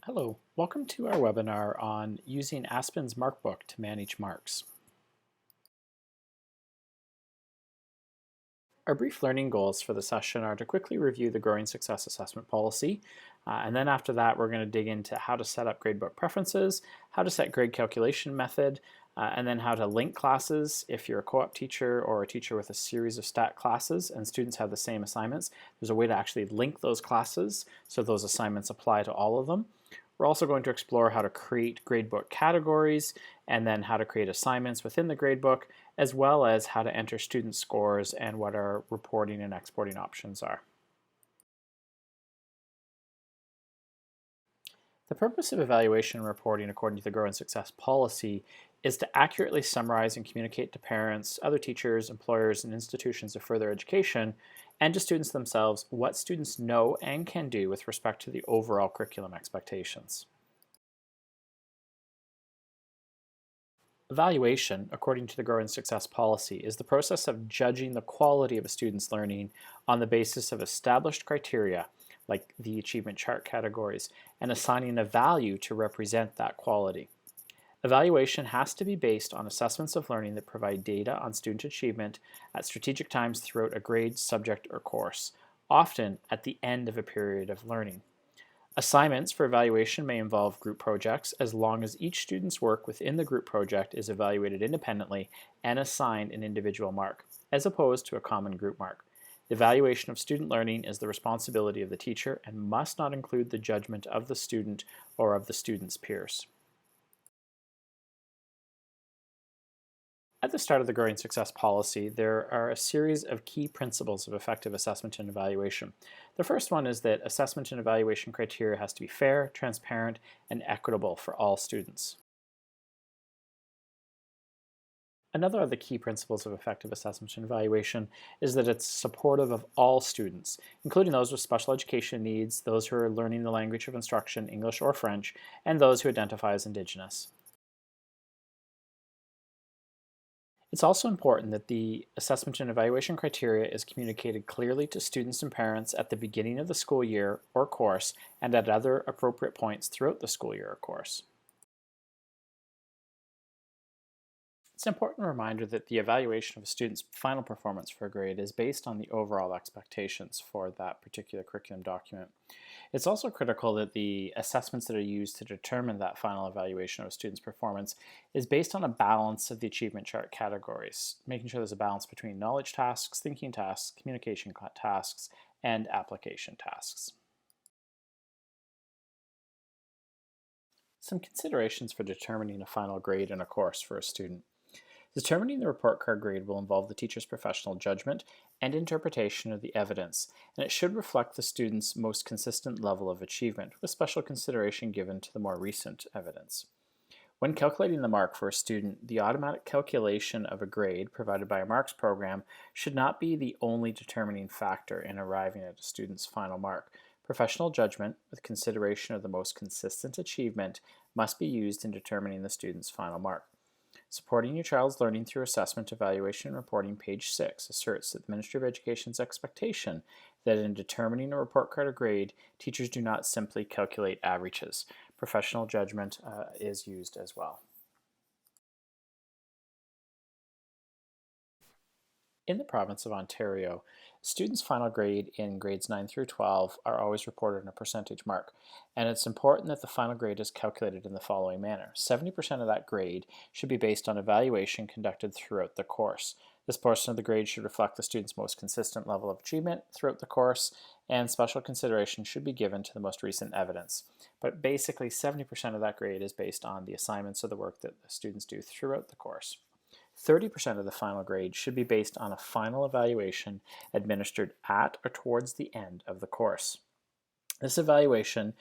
Hello, welcome to our webinar on using Aspen's Markbook to manage marks. Our brief learning goals for the session are to quickly review the Growing Success Assessment Policy, and then after that we're going to dig into how to set up gradebook preferences, how to set grade calculation method, and then how to link classes if you're a co-op teacher or a teacher with a series of stat classes and students have the same assignments. There's a way to actually link those classes so those assignments apply to all of them. We're also going to explore how to create gradebook categories and then how to create assignments within the gradebook, as well as how to enter student scores and what our reporting and exporting options are. The purpose of evaluation and reporting according to the Grow and Success policy is to accurately summarize and communicate to parents, other teachers, employers, and institutions of further education, and to students themselves what students know and can do with respect to the overall curriculum expectations. Evaluation, according to the Grow and Success policy, is the process of judging the quality of a student's learning on the basis of established criteria, like the achievement chart categories, and assigning a value to represent that quality. Evaluation has to be based on assessments of learning that provide data on student achievement at strategic times throughout a grade, subject, or course, often at the end of a period of learning. Assignments for evaluation may involve group projects as long as each student's work within the group project is evaluated independently and assigned an individual mark, as opposed to a common group mark. The evaluation of student learning is the responsibility of the teacher and must not include the judgment of the student or of the student's peers. At the start of the Growing Success policy, there are a series of key principles of effective assessment and evaluation. The first one is that assessment and evaluation criteria has to be fair, transparent, and equitable for all students. Another of the key principles of effective assessment and evaluation is that it's supportive of all students, including those with special education needs, those who are learning the language of instruction, English or French, and those who identify as Indigenous. It's also important that the assessment and evaluation criteria is communicated clearly to students and parents at the beginning of the school year or course and at other appropriate points throughout the school year or course. It's an important reminder that the evaluation of a student's final performance for a grade is based on the overall expectations for that particular curriculum document. It's also critical that the assessments that are used to determine that final evaluation of a student's performance is based on a balance of the achievement chart categories, making sure there's a balance between knowledge tasks, thinking tasks, communication tasks, and application tasks. Some considerations for determining a final grade in a course for a student. Determining the report card grade will involve the teacher's professional judgment and interpretation of the evidence, and it should reflect the student's most consistent level of achievement, with special consideration given to the more recent evidence. When calculating the mark for a student, the automatic calculation of a grade provided by a marks program should not be the only determining factor in arriving at a student's final mark. Professional judgment, with consideration of the most consistent achievement, must be used in determining the student's final mark. Supporting your child's learning through assessment, evaluation, and reporting, page 6, asserts that the Ministry of Education's expectation that in determining a report card or grade, teachers do not simply calculate averages. Professional judgment is used as well. In the province of Ontario, students' final grade in grades 9 through 12 are always reported in a percentage mark, and it's important that the final grade is calculated in the following manner. 70% of that grade should be based on evaluation conducted throughout the course. This portion of the grade should reflect the student's most consistent level of achievement throughout the course, and special consideration should be given to the most recent evidence. But basically, 70% of that grade is based on the assignments of the work that the students do throughout the course. 30% of the final grade should be based on a final evaluation administered at or towards the end of the course. This evaluation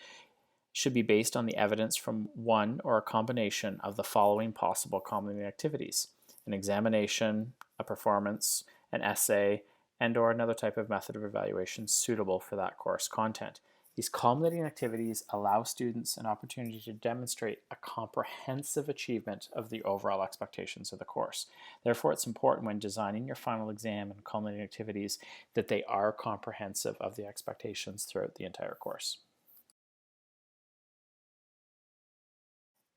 should be based on the evidence from one or a combination of the following possible culminating activities: an examination, a performance, an essay, and or another type of method of evaluation suitable for that course content. These culminating activities allow students an opportunity to demonstrate a comprehensive achievement of the overall expectations of the course. Therefore, it's important when designing your final exam and culminating activities that they are comprehensive of the expectations throughout the entire course.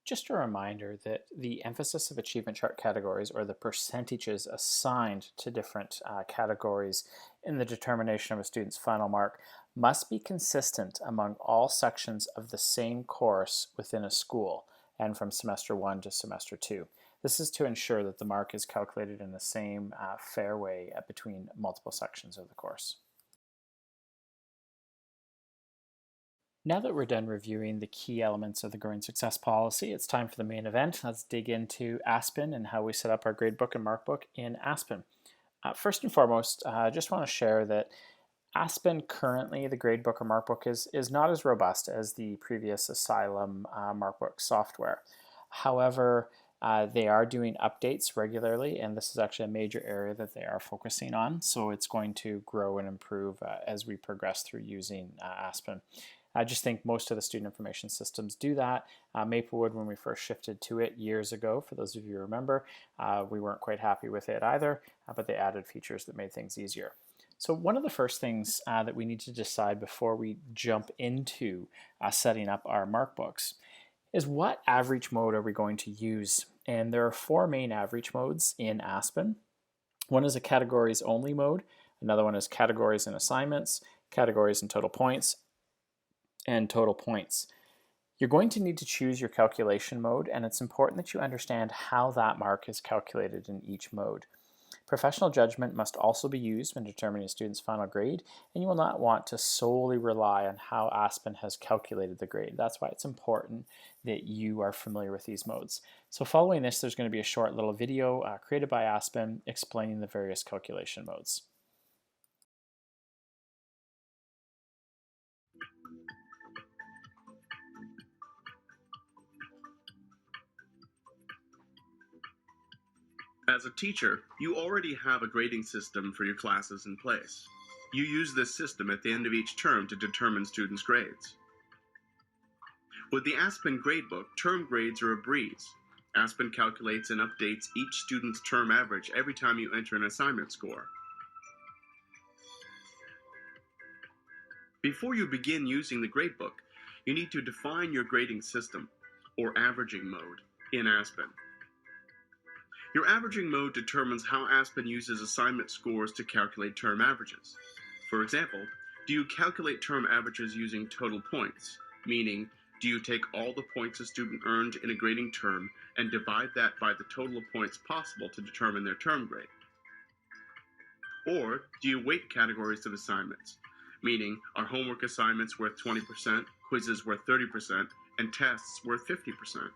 Just a reminder that the emphasis of achievement chart categories, or the percentages assigned to different categories in the determination of a student's final mark, must be consistent among all sections of the same course within a school and from semester 1 to semester 2. This is to ensure that the mark is calculated in the same fair way between multiple sections of the course. Now that we're done reviewing the key elements of the growing success policy, it's time for the main event. Let's dig into Aspen and how we set up our gradebook and markbook in Aspen. First and foremost, I just want to share that Aspen currently, the gradebook or markbook, is not as robust as the previous Asylum markbook software. However, they are doing updates regularly, and this is actually a major area that they are focusing on, so it's going to grow and improve as we progress through using Aspen. I just think most of the student information systems do that. Maplewood, when we first shifted to it years ago, for those of you who remember, we weren't quite happy with it either, but they added features that made things easier. So one of the first things that we need to decide before we jump into setting up our markbooks is what average mode are we going to use? And there are 4 main average modes in Aspen. One is a categories only mode, another one is categories and assignments, categories and total points, and total points. You're going to need to choose your calculation mode, and it's important that you understand how that mark is calculated in each mode. Professional judgment must also be used when determining a student's final grade, and you will not want to solely rely on how Aspen has calculated the grade. That's why it's important that you are familiar with these modes. So following this, there's going to be a short little video created by Aspen explaining the various calculation modes. As a teacher, you already have a grading system for your classes in place. You use this system at the end of each term to determine students' grades. With the Aspen Gradebook, term grades are a breeze. Aspen calculates and updates each student's term average every time you enter an assignment score. Before you begin using the gradebook, you need to define your grading system, or averaging mode, in Aspen. Your averaging mode determines how Aspen uses assignment scores to calculate term averages. For example, do you calculate term averages using total points, meaning do you take all the points a student earned in a grading term and divide that by the total of points possible to determine their term grade? Or do you weight categories of assignments, meaning are homework assignments worth 20%, quizzes worth 30%, and tests worth 50%?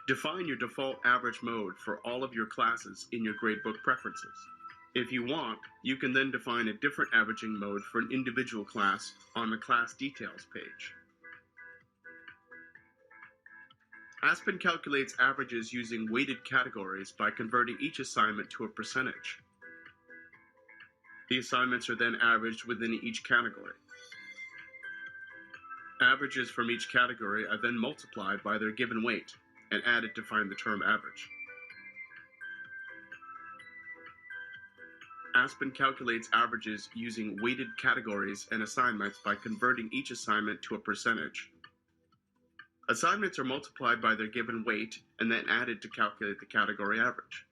Define your default average mode for all of your classes in your gradebook preferences. If you want, you can then define a different averaging mode for an individual class on the class details page. Aspen calculates averages using weighted categories by converting each assignment to a percentage. The assignments are then averaged within each category. Averages from each category are then multiplied by their given weight and added to find the term average. Aspen calculates averages using weighted categories and assignments by converting each assignment to a percentage. Assignments are multiplied by their given weight and then added to calculate the category average.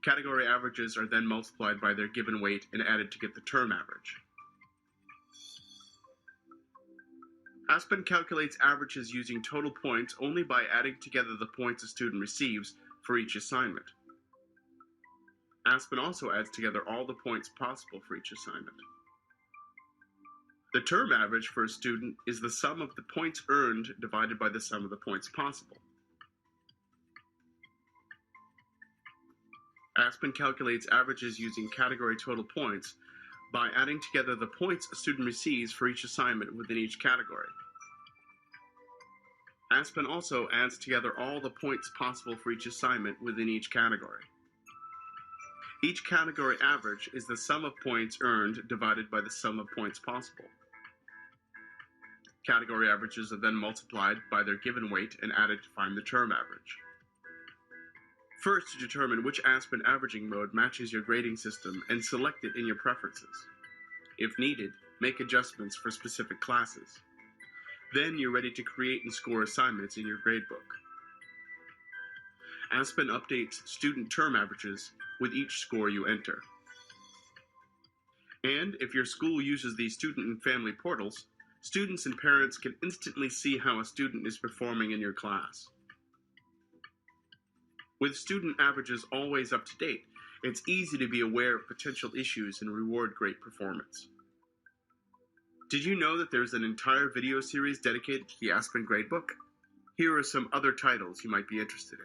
Category averages are then multiplied by their given weight and added to get the term average. Aspen calculates averages using total points only by adding together the points a student receives for each assignment. Aspen also adds together all the points possible for each assignment. The term average for a student is the sum of the points earned divided by the sum of the points possible. Aspen calculates averages using category total points by adding together the points a student receives for each assignment within each category. Aspen also adds together all the points possible for each assignment within each category. Each category average is the sum of points earned divided by the sum of points possible. Category averages are then multiplied by their given weight and added to find the term average. First, to determine which Aspen averaging mode matches your grading system and select it in your preferences. If needed, make adjustments for specific classes. Then you're ready to create and score assignments in your gradebook. Aspen updates student term averages with each score you enter. And if your school uses these student and family portals, students and parents can instantly see how a student is performing in your class. With student averages always up to date, it's easy to be aware of potential issues and reward great performance. Did you know that there's an entire video series dedicated to the Aspen Gradebook? Here are some other titles you might be interested in.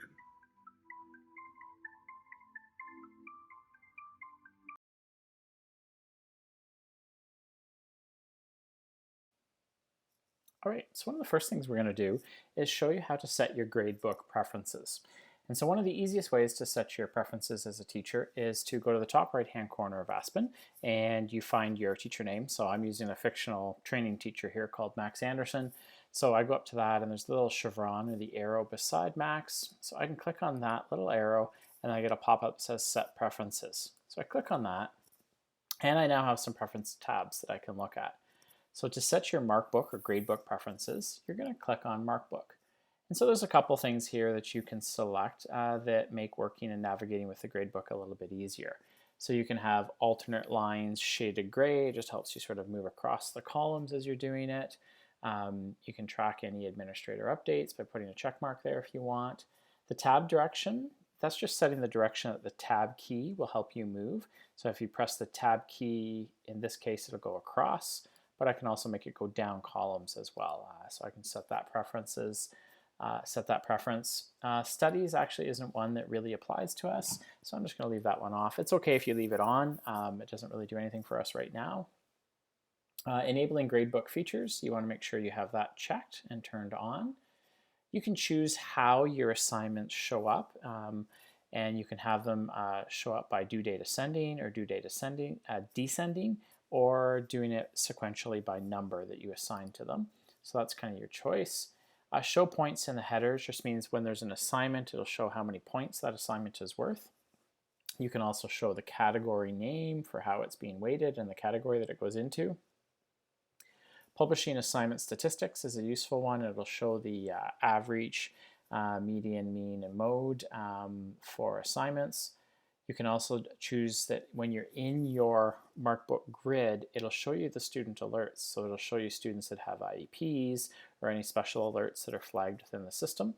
All right, so one of the first things we're going to do is show you how to set your gradebook preferences. And so one of the easiest ways to set your preferences as a teacher is to go to the top right-hand corner of Aspen and you find your teacher name. So I'm using a fictional training teacher here called Max Anderson. So I go up to that and there's the little chevron or the arrow beside Max. So I can click on that little arrow and I get a pop-up that says Set Preferences. So I click on that and I now have some preference tabs that I can look at. So to set your markbook or gradebook preferences, you're going to click on Markbook. And so there's a couple things here that you can select that make working and navigating with the gradebook a little bit easier. So you can have alternate lines shaded gray. It just helps you sort of move across the columns as you're doing it. You can track any administrator updates by putting a check mark there if you want. The tab direction, that's just setting the direction that the tab key will help you move. So if you press the tab key, in this case, it'll go across, but I can also make it go down columns as well. So I can set that preferences. Set that preference. Studies actually isn't one that really applies to us, so I'm just going to leave that one off. It's okay if you leave it on. It doesn't really do anything for us right now. Enabling gradebook features, you want to make sure you have that checked and turned on. You can choose how your assignments show up, and you can have them show up by due date ascending or due date descending, or doing it sequentially by number that you assign to them. So that's kind of your choice. Show points in the headers just means when there's an assignment, it'll show how many points that assignment is worth. You can also show the category name for how it's being weighted and the category that it goes into. Publishing assignment statistics is a useful one. It'll show the average, median, mean, and mode for assignments. You can also choose that when you're in your Markbook grid, it'll show you the student alerts. So it'll show you students that have IEPs or any special alerts that are flagged within the system.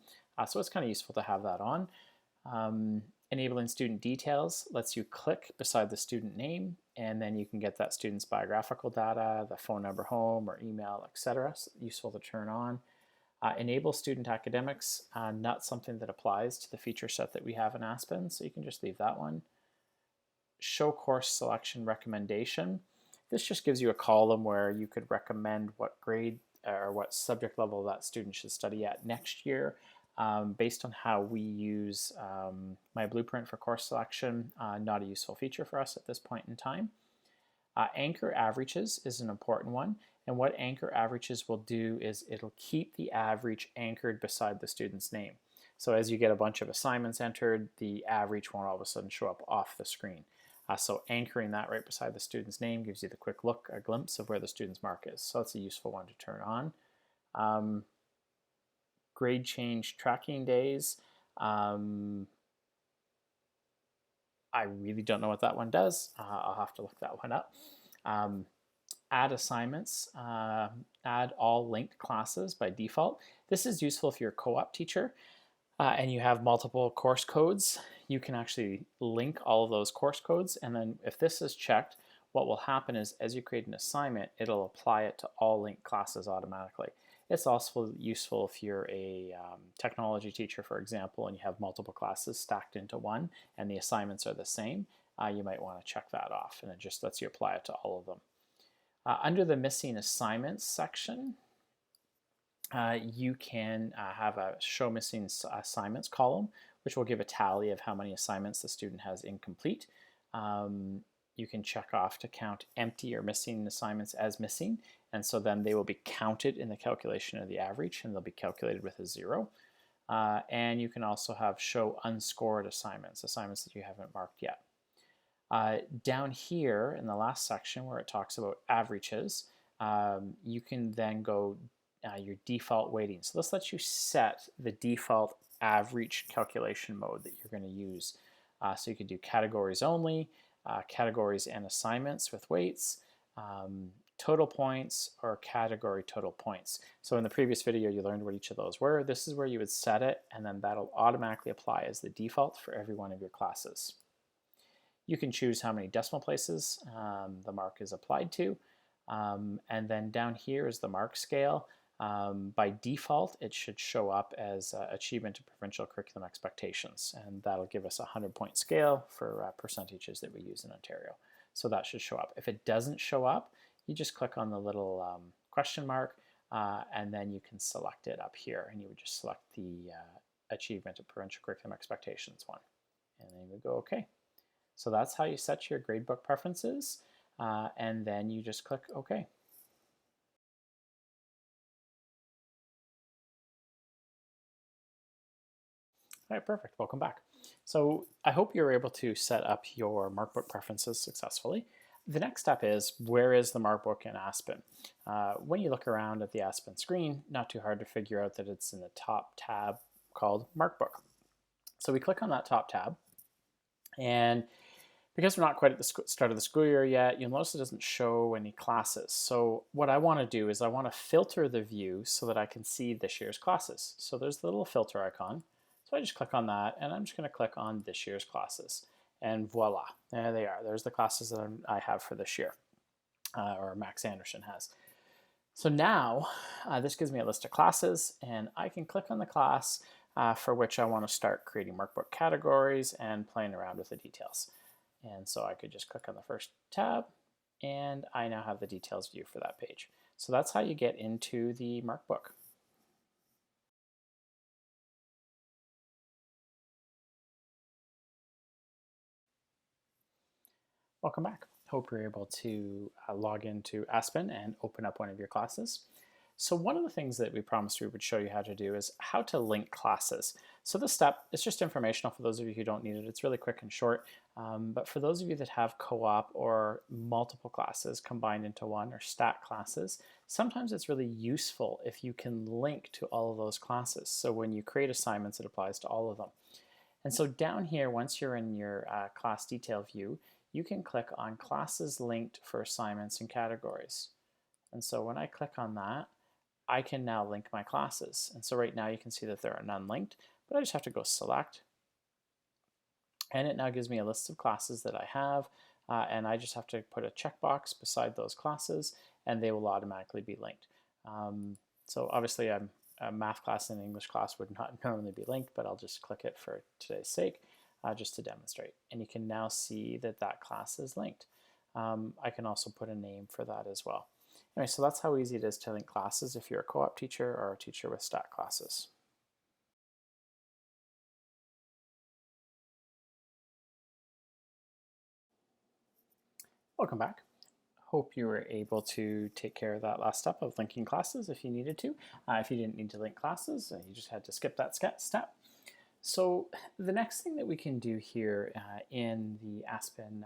So it's kind of useful to have that on. Enabling student details lets you click beside the student name, and then you can get that student's biographical data, the phone number home or email, etc. So useful to turn on. Enable student academics, not something that applies to the feature set that we have in Aspen, so you can just leave that one. Show course selection recommendation. This just gives you a column where you could recommend what grade or what subject level that student should study at next year. Based on how we use my blueprint for course selection, not a useful feature for us at this point in time. Anchor averages is an important one. And what anchor averages will do is it'll keep the average anchored beside the student's name. So as you get a bunch of assignments entered, the average won't all of a sudden show up off the screen. So anchoring that right beside the student's name gives you the quick look, a glimpse of where the student's mark is. So that's a useful one to turn on. Grade change tracking days. I really don't know what that one does. I'll have to look that one up. Add assignments, add all linked classes by default. This is useful if you're a co-op teacher and you have multiple course codes. You can actually link all of those course codes, and then if this is checked, what will happen is as you create an assignment, it'll apply it to all linked classes automatically. It's also useful if you're a technology teacher, for example, and you have multiple classes stacked into one and the assignments are the same. You might want to check that off, and it just lets you apply it to all of them. Under the missing assignments section, you can have a show missing assignments column, which will give a tally of how many assignments the student has incomplete. You can check off to count empty or missing assignments as missing, and so then they will be counted in the calculation of the average, and they'll be calculated with a 0. And you can also have show unscored assignments that you haven't marked yet. Down here in the last section where it talks about averages, you can then go your default weighting. So this lets you set the default average calculation mode that you're going to use. So you could do categories only, categories and assignments with weights, total points, or category total points. So in the previous video you learned what each of those were. This is where you would set it, and then that'll automatically apply as the default for every one of your classes. You can choose how many decimal places the mark is applied to, and then down here is the mark scale. By default, it should show up as achievement to provincial curriculum expectations, and that'll give us a 100-point scale for percentages that we use in Ontario. So that should show up. If it doesn't show up, you just click on the little question mark, and then you can select it up here, and you would just select the achievement to provincial curriculum expectations one, and then you would go OK. So that's how you set your gradebook preferences, and then you just click OK. All right, perfect. Welcome back. So I hope you're able to set up your markbook preferences successfully. The next step is, where is the markbook in Aspen? When you look around at the Aspen screen, not too hard to figure out that it's in the top tab called Markbook. So we click on that top tab, and because we're not quite at the start of the school year yet, you'll notice it doesn't show any classes. So what I want to do is I want to filter the view so that I can see this year's classes. So there's the little filter icon. So I just click on that, and I'm just going to click on this year's classes. And voila, there they are. There's the classes that I have for this year, or Max Anderson has. So now this gives me a list of classes, and I can click on the class for which I want to start creating markbook categories and playing around with the details. And so I could just click on the first tab, and I now have the details view for that page. So that's how you get into the markbook. Welcome back. Hope you're able to log into Aspen and open up one of your classes. So one of the things that we promised we would show you how to do is how to link classes. So this step is just informational for those of you who don't need it. It's really quick and short, but for those of you that have co-op or multiple classes combined into one, or stack classes, sometimes it's really useful if you can link to all of those classes. So when you create assignments, it applies to all of them. And so down here, once you're in your class detail view, you can click on classes linked for assignments and categories. And so when I click on that, I can now link my classes. And so right now you can see that there are none linked, but I just have to go select. And it now gives me a list of classes that I have, and I just have to put a checkbox beside those classes, and they will automatically be linked. So obviously a math class and English class would not normally be linked, but I'll just click it for today's sake. Just to demonstrate. And you can now see that that class is linked. I can also put a name for that as well. Anyway, so that's how easy it is to link classes if you're a co-op teacher or a teacher with stack classes. Welcome back. Hope you were able to take care of that last step of linking classes if you needed to. If you didn't need to link classes, you just had to skip that step. So the next thing that we can do here in the Aspen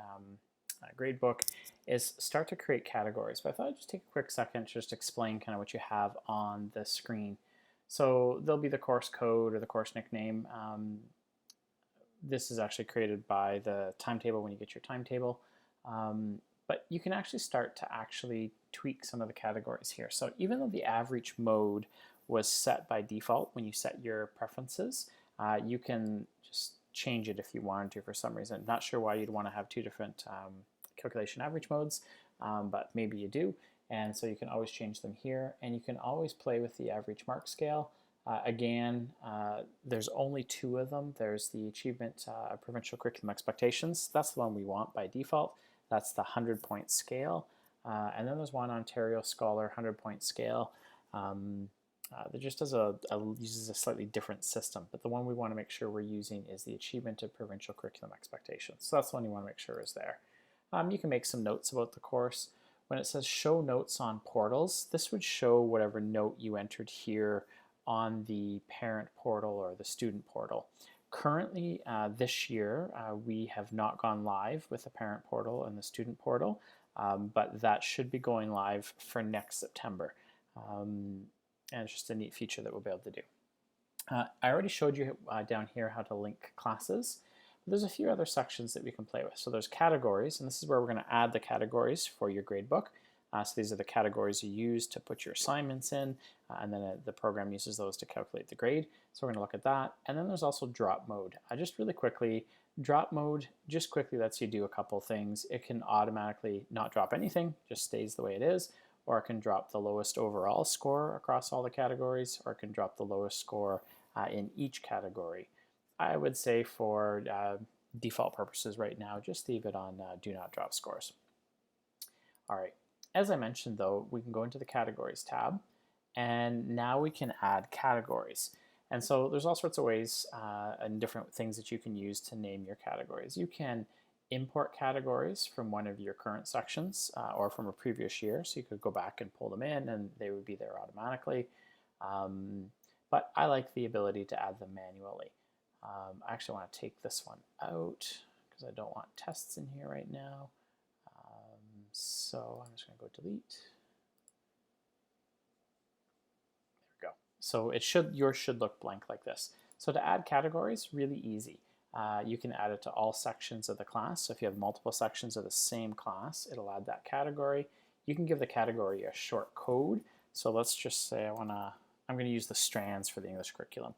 gradebook is start to create categories. But I thought I'd just take a quick second to just explain kind of what you have on the screen. So there'll be the course code or the course nickname. This is actually created by the timetable when you get your timetable. But you can actually start to actually tweak some of the categories here. So even though the average mode was set by default when you set your preferences, you can just change it if you wanted to for some reason. Not sure why you'd want to have two different calculation average modes, but maybe you do. And so you can always change them here, and you can always play with the average mark scale. Again, there's only two of them. There's the Achievement Provincial Curriculum Expectations. That's the one we want by default. That's the 100-point scale. And then there's one Ontario Scholar 100-point scale. That just does uses a slightly different system, but the one we want to make sure we're using is the Achievement of Provincial Curriculum Expectations. So that's the one you want to make sure is there. You can make some notes about the course. When it says show notes on portals, this would show whatever note you entered here on the parent portal or the student portal. Currently, this year, we have not gone live with the parent portal and the student portal, but that should be going live for next September. and it's just a neat feature that we'll be able to do. I already showed you down here how to link classes. There's a few other sections that we can play with. So there's categories, and this is where we're going to add the categories for your gradebook. So these are the categories you use to put your assignments in, and then the program uses those to calculate the grade. So we're going to look at that. And then there's also drop mode. Just really quickly, drop mode just quickly lets you do a couple things. It can automatically not drop anything, just stays the way it is, or it can drop the lowest overall score across all the categories, or it can drop the lowest score in each category. I would say for default purposes right now, just leave it on do not drop scores. All right, as I mentioned though, we can go into the categories tab, and now we can add categories. And so there's all sorts of ways and different things that you can use to name your categories. You can import categories from one of your current sections or from a previous year, so you could go back and pull them in and they would be there automatically. But I like the ability to add them manually. I actually want to take this one out because I don't want tests in here right now. So I'm just going to go delete. There we go. So yours should look blank like this. So to add categories, really easy. You can add it to all sections of the class. So if you have multiple sections of the same class, it'll add that category. You can give the category a short code. So let's just say I'm going to use the strands for the English curriculum.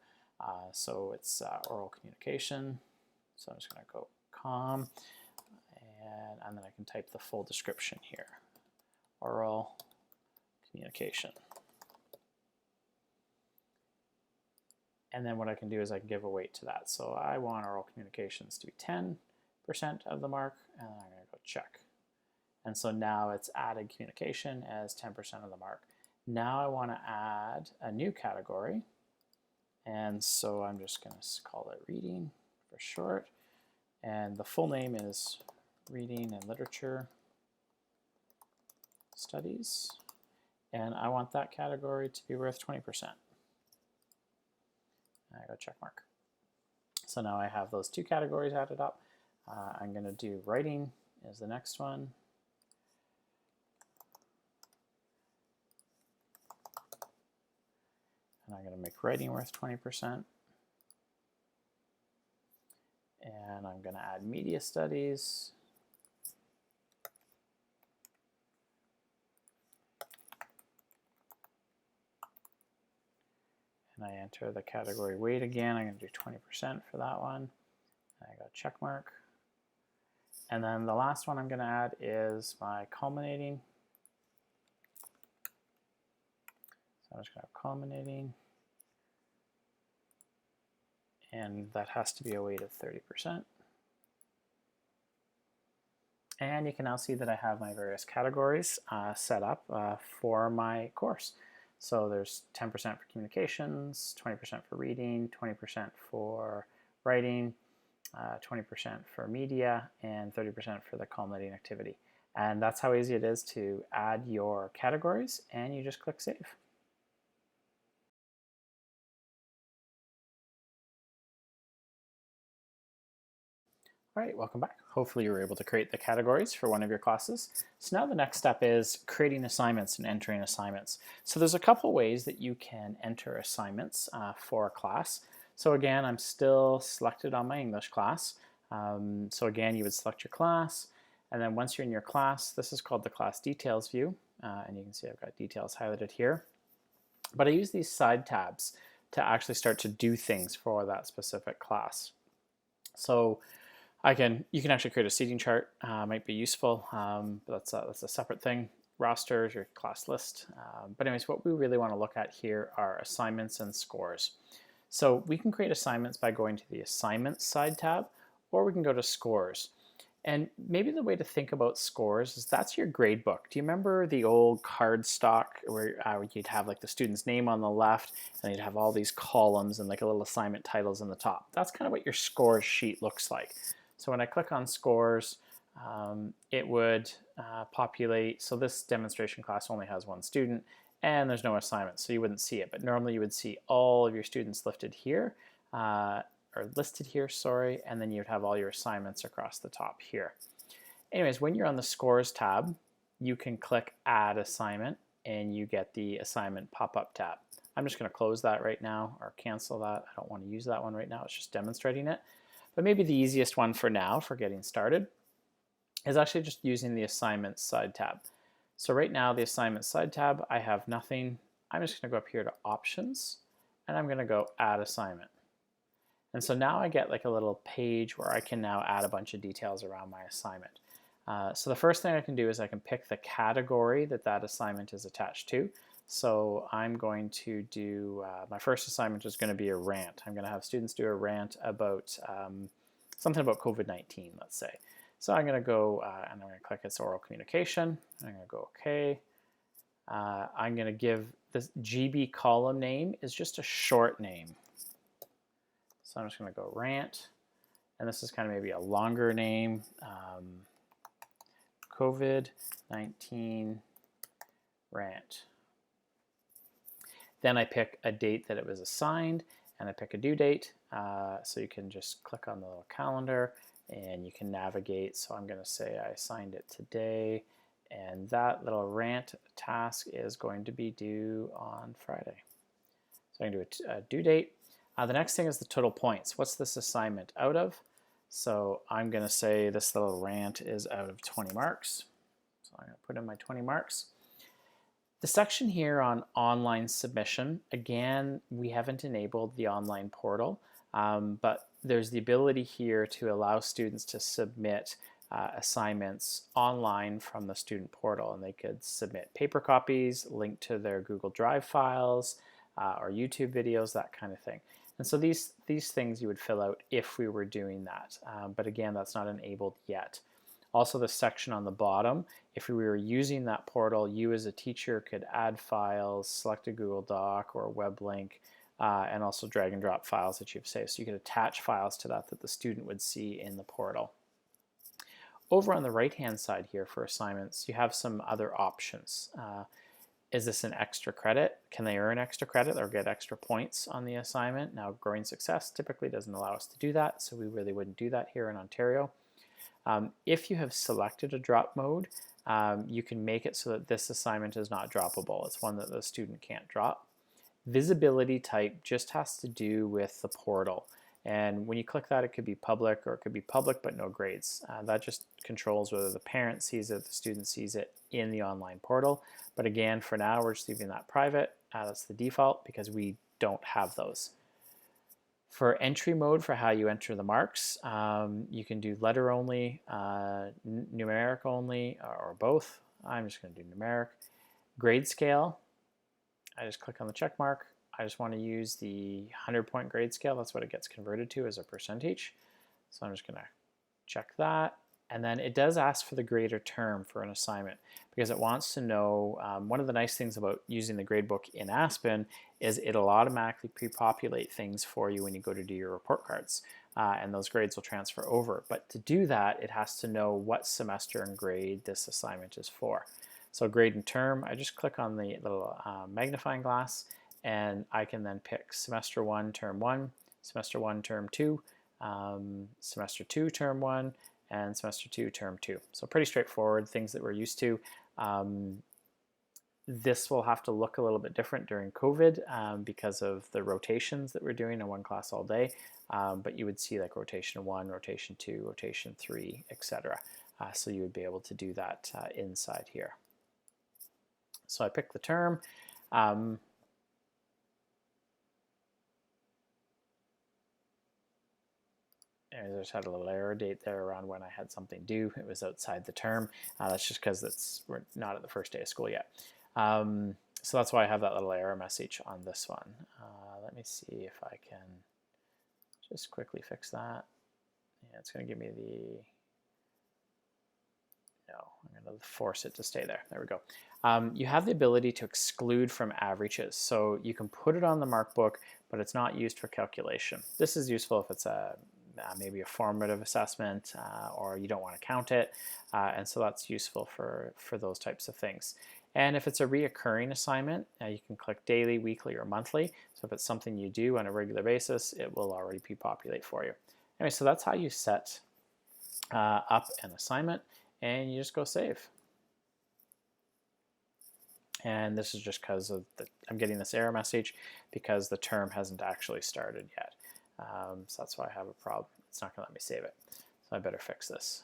So it's oral communication. So I'm just going to go com, and then I can type the full description here. Oral communication. And then what I can do is I can give a weight to that. So I want oral communications to be 10% of the mark, and I'm going to go check. And so now it's added communication as 10% of the mark. Now I want to add a new category, and so I'm just going to call it reading for short, and the full name is reading and literature studies, and I want that category to be worth 20%. I go check mark. So now I have those two categories added up. I'm going to do writing is the next one. And I'm going to make writing worth 20%. And I'm going to add media studies. And I enter the category weight again. I'm going to do 20% for that one. And I go check mark. And then the last one I'm going to add is my culminating. So I'm just going to have culminating. And that has to be a weight of 30%. And you can now see that I have my various categories set up for my course. So there's 10% for communications, 20% for reading, 20% for writing, 20% for media, and 30% for the culminating activity. And that's how easy it is to add your categories, and you just click Save. All right, welcome back. Hopefully you were able to create the categories for one of your classes. So now the next step is creating assignments and entering assignments. So there's a couple ways that you can enter assignments for a class. So again, I'm still selected on my English class. So again, you would select your class, and then once you're in your class, this is called the class details view, and you can see I've got details highlighted here. But I use these side tabs to actually start to do things for that specific class. So you can actually create a seating chart, might be useful, but that's a separate thing. Rosters, your class list. But anyways, what we really want to look at here are assignments and scores. So we can create assignments by going to the assignments side tab, or we can go to scores. And maybe the way to think about scores is that's your grade book. Do you remember the old card stock where you'd have like the student's name on the left, and you'd have all these columns and like a little assignment titles on the top? That's kind of what your scores sheet looks like. So when I click on scores, it would populate. So this demonstration class only has one student, and there's no assignments, so you wouldn't see it. But normally you would see all of your students listed here, sorry, and then you'd have all your assignments across the top here. Anyways, when you're on the Scores tab, you can click Add Assignment, and you get the Assignment pop-up tab. I'm just going to close that right now or cancel that. I don't want to use that one right now. It's just demonstrating it. But maybe the easiest one for now for getting started is actually just using the assignments side tab. So right now, the assignments side tab, I have nothing. I'm just going to go up here to options, and I'm going to go add assignment. And so now I get like a little page where I can now add a bunch of details around my assignment. So the first thing I can do is I can pick the category that that assignment is attached to. So I'm going to do, my first assignment is going to be a rant. I'm going to have students do a rant about something about COVID-19, let's say. So I'm going to go and I'm going to click it's oral communication. I'm going to go OK. I'm going to give this GB column name is just a short name. So I'm just going to go rant. And this is kind of maybe a longer name. COVID-19 rant. Then I pick a date that it was assigned, and I pick a due date. So you can just click on the little calendar, and you can navigate. So I'm going to say I assigned it today, and that little rant task is going to be due on Friday. So I can do a due date. The next thing is the total points. What's this assignment out of? So I'm going to say this little rant is out of 20 marks. So I'm going to put in my 20 marks. The section here on online submission, again, we haven't enabled the online portal, but there's the ability here to allow students to submit assignments online from the student portal, and they could submit paper copies, link to their Google Drive files, or YouTube videos, that kind of thing. And so these things you would fill out if we were doing that, but again, that's not enabled yet. Also, the section on the bottom, if we were using that portal, you as a teacher could add files, select a Google Doc or a web link, and also drag and drop files that you've saved. So you could attach files to that the student would see in the portal. Over on the right-hand side here for assignments, you have some other options. Is this an extra credit? Can they earn extra credit or get extra points on the assignment? Now, Growing Success typically doesn't allow us to do that, so we really wouldn't do that here in Ontario. If you have selected a drop mode, you can make it so that this assignment is not droppable. It's one that the student can't drop. Visibility type just has to do with the portal. And when you click that, it could be public or it could be public but no grades. That just controls whether the parent sees it, the student sees it in the online portal. But again, for now, we're just leaving that private. That's the default because we don't have those. For entry mode, for how you enter the marks, you can do letter only, numeric only, or both. I'm just going to do numeric. Grade scale, I just click on the check mark. I just want to use the 100-point grade scale. That's what it gets converted to as a percentage. So I'm just going to check that. And then it does ask for the grade or term for an assignment because it wants to know, one of the nice things about using the gradebook in Aspen is it'll automatically pre-populate things for you when you go to do your report cards. And those grades will transfer over. But to do that, it has to know what semester and grade this assignment is for. So grade and term, I just click on the little magnifying glass, and I can then pick semester 1, term 1, semester 1, term 2, semester 2, term 1, and semester 2, term 2. So pretty straightforward, things that we're used to. This will have to look a little bit different during COVID because of the rotations that we're doing in one class all day. But you would see like rotation 1, rotation 2, rotation 3, etc. So you would be able to do that inside here. So I pick the term. I just had a little error date there around when I had something due. It was outside the term. That's just because we're not at the first day of school yet. So that's why I have that little error message on this one. Let me see if I can just quickly fix that. Yeah, it's going to give me the... No, I'm going to force it to stay there. There we go. You have the ability to exclude from averages. So you can put it on the mark book, but it's not used for calculation. This is useful if it's maybe a formative assessment or you don't want to count it. And so that's useful for those types of things. And if it's a reoccurring assignment, you can click daily, weekly, or monthly. So if it's something you do on a regular basis, it will already pre-populate for you. Anyway, so that's how you set up an assignment, and you just go save. And this is just because I'm getting this error message because the term hasn't actually started yet. So that's why I have a problem. It's not going to let me save it. So I better fix this.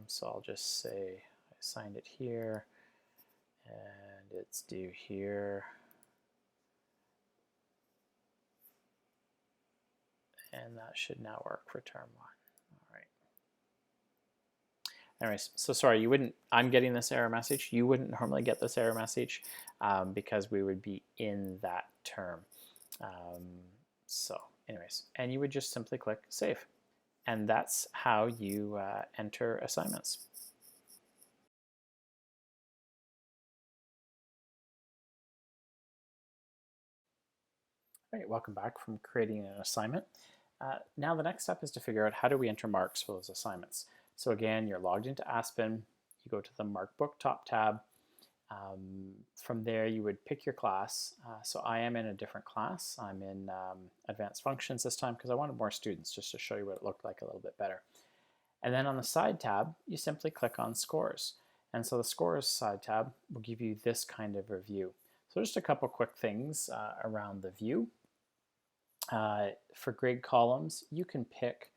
So I'll just say I assigned it here, and it's due here. And that should now work for term 1. All right. Anyways, so sorry, I'm getting this error message. You wouldn't normally get this error message because we would be in that term. Um, so anyways, and you would just simply click save. And that's how you enter assignments. All right, welcome back from creating an assignment. Now the next step is to figure out how do we enter marks for those assignments. So again, you're logged into Aspen, you go to the Markbook top tab. From there, you would pick your class. So I am in a different class. I'm in advanced functions this time because I wanted more students, just to show you what it looked like a little bit better. And then on the side tab, you simply click on scores. And so the scores side tab will give you this kind of review. So just a couple quick things around the view. For grade columns, you can pick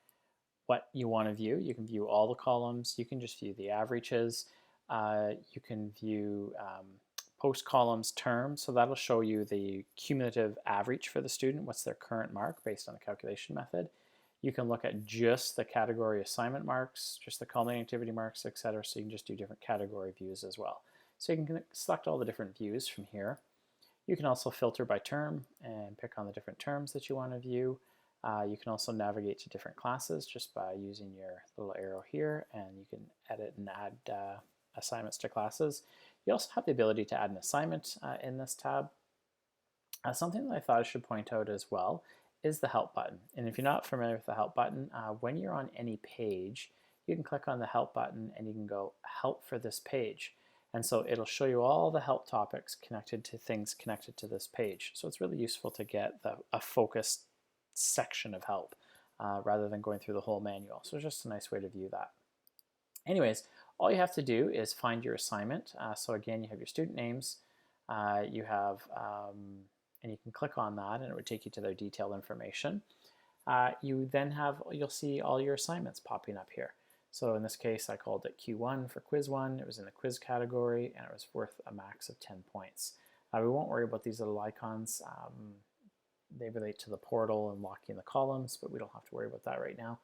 what you want to view. You can view all the columns. You can just view the averages. You can view post columns terms. So that'll show you the cumulative average for the student. What's their current mark based on the calculation method. You can look at just the category assignment marks, just the culminating activity marks, etc. So you can just do different category views as well. So you can select all the different views from here. You can also filter by term and pick on the different terms that you want to view. You can also navigate to different classes just by using your little arrow here, and you can edit and add assignments to classes. You also have the ability to add an assignment in this tab. Something that I thought I should point out as well is the help button. And if you're not familiar with the help button, when you're on any page, you can click on the help button and you can go help for this page. And so it'll show you all the help topics connected to things connected to this page. So it's really useful to get a focused section of help rather than going through the whole manual. So it's just a nice way to view that. Anyways, all you have to do is find your assignment. So again, you have your student names, you have, and you can click on that and it would take you to their detailed information. You then you'll see all your assignments popping up here. So in this case, I called it Q1 for quiz 1. It was in the quiz category and it was worth a max of 10 points. We won't worry about these little icons. They relate to the portal and locking the columns, but we don't have to worry about that right now.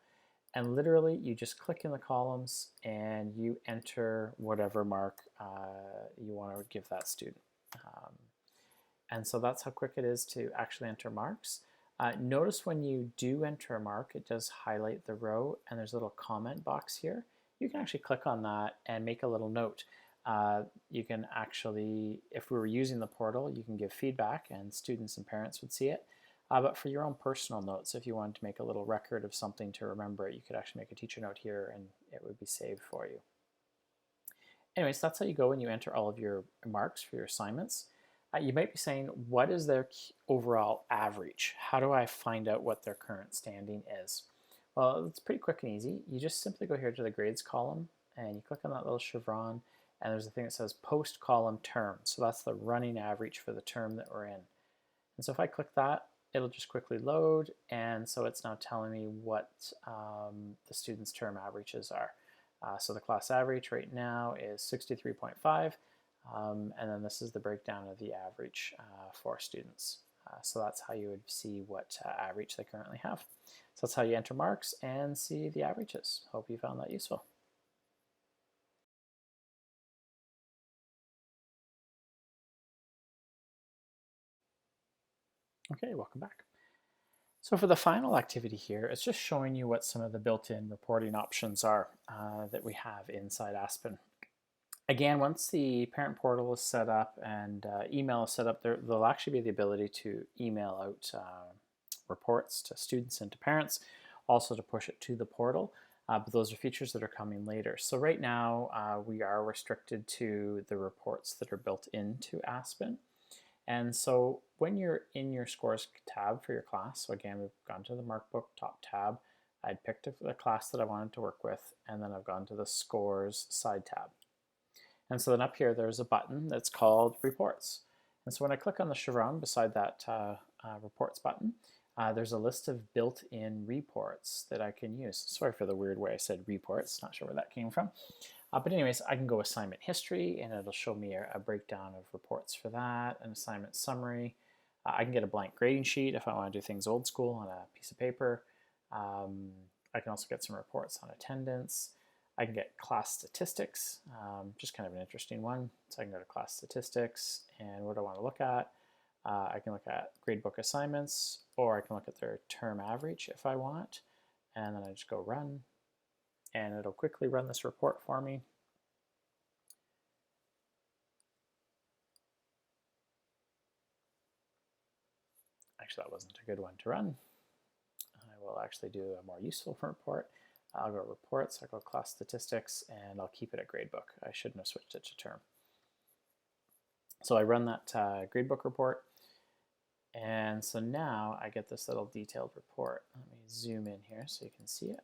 And literally, you just click in the columns and you enter whatever mark you want to give that student. And so that's how quick it is to actually enter marks. Notice when you do enter a mark, it does highlight the row and there's a little comment box here. You can actually click on that and make a little note. You can actually, if we were using the portal, you can give feedback and students and parents would see it. But for your own personal notes, if you wanted to make a little record of something to remember it, you could actually make a teacher note here and it would be saved for you. Anyways, that's how you go and you enter all of your marks for your assignments. You might be saying, what is their overall average? How do I find out what their current standing is? Well, it's pretty quick and easy. You just simply go here to the grades column and you click on that little chevron and there's a thing that says post column term. So that's the running average for the term that we're in. And so if I click that, it'll just quickly load, and so it's now telling me what the students' term averages are. So the class average right now is 63.5, and then this is the breakdown of the average for students. So that's how you would see what average they currently have. So that's how you enter marks and see the averages. Hope you found that useful. Okay, welcome back. So for the final activity here, it's just showing you what some of the built-in reporting options are that we have inside Aspen. Again, once the parent portal is set up and email is set up, there'll actually be the ability to email out reports to students and to parents, also to push it to the portal, but those are features that are coming later. So right now, we are restricted to the reports that are built into Aspen. And so when you're in your scores tab for your class, so again, we've gone to the Markbook top tab, I'd picked a class that I wanted to work with, and then I've gone to the scores side tab. And so then up here, there's a button that's called Reports. And so when I click on the chevron beside that Reports button, there's a list of built-in reports that I can use. Sorry for the weird way I said reports, not sure where that came from. But anyways, I can go assignment history, and it'll show me a breakdown of reports for that, an assignment summary. I can get a blank grading sheet if I want to do things old school on a piece of paper. I can also get some reports on attendance. I can get class statistics, just kind of an interesting one. So I can go to class statistics, and what do I want to look at? I can look at gradebook assignments, or I can look at their term average if I want. And then I just go run, and it'll quickly run this report for me. Actually, that wasn't a good one to run. I will actually do a more useful report. I'll go reports, I'll go class statistics, and I'll keep it at gradebook. I shouldn't have switched it to term. So I run that gradebook report, and so now I get this little detailed report. Let me zoom in here so you can see it.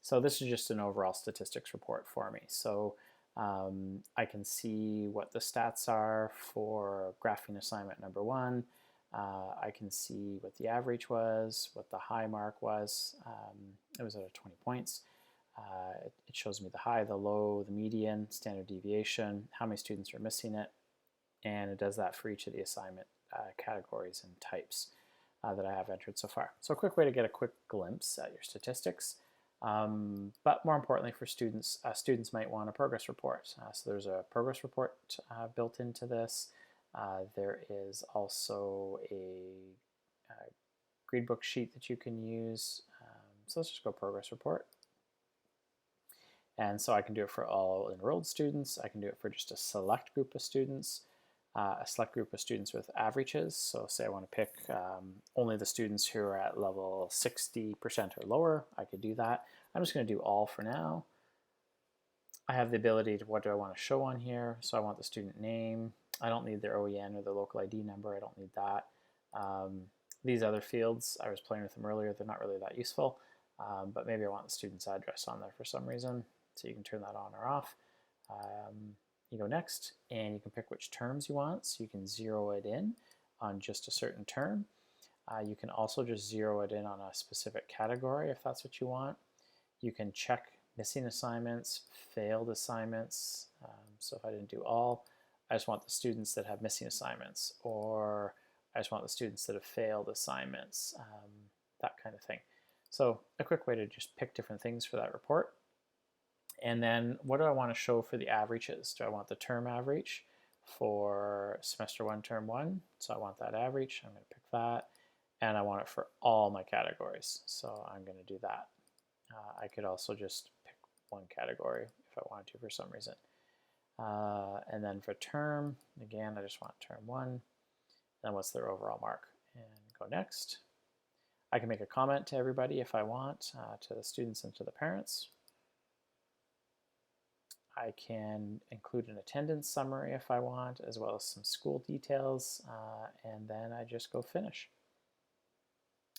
So this is just an overall statistics report for me. So I can see what the stats are for graphing assignment number 1. I can see what the average was, what the high mark was. It was at 20 points. It shows me the high, the low, the median, standard deviation, how many students are missing it, and it does that for each of the assignment categories and types that I have entered so far. So a quick way to get a quick glimpse at your statistics. But more importantly for students, students might want a progress report. So there's a progress report built into this. There is also a gradebook sheet that you can use. So let's just go progress report. And so I can do it for all enrolled students. I can do it for just a select group of students, a select group of students with averages. So say I want to pick only the students who are at level 60% or lower, I could do that. I'm just going to do all for now. I have the ability to, what do I want to show on here? So I want the student name. I don't need their OEN or their local ID number. I don't need that. These other fields, I was playing with them earlier. They're not really that useful, but maybe I want the student's address on there for some reason. So you can turn that on or off. You go next, and you can pick which terms you want. So you can zero it in on just a certain term. You can also just zero it in on a specific category if that's what you want. You can check missing assignments, failed assignments. So if I didn't do all, I just want the students that have missing assignments, or I just want the students that have failed assignments, that kind of thing. So a quick way to just pick different things for that report. And then what do I want to show for the averages? Do I want the term average for semester 1, term 1? So I want that average. I'm going to pick that. And I want it for all my categories. So I'm going to do that. I could also just pick one category if I wanted to for some reason. And then for term, again, I just want term 1. Then what's their overall mark? And go next. I can make a comment to everybody if I want, to the students and to the parents. I can include an attendance summary if I want, as well as some school details, and then I just go finish.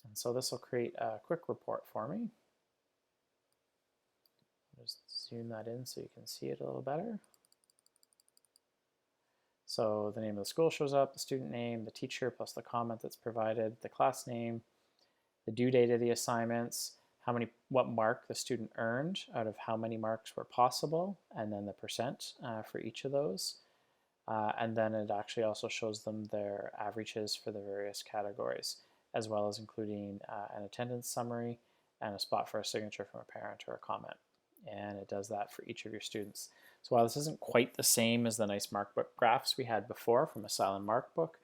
And so this will create a quick report for me. Just zoom that in so you can see it a little better. So the name of the school shows up, the student name, the teacher plus the comment that's provided, the class name, the due date of the assignments, what mark the student earned out of how many marks were possible, and then the percent for each of those. And then it actually also shows them their averages for the various categories, as well as including an attendance summary and a spot for a signature from a parent or a comment. And it does that for each of your students. So while this isn't quite the same as the nice markbook graphs we had before from a silent markbook,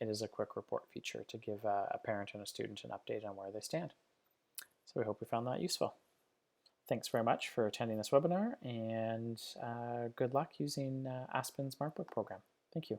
it is a quick report feature to give a parent and a student an update on where they stand. So we hope you found that useful. Thanks very much for attending this webinar, and good luck using Aspen's Markbook program. Thank you.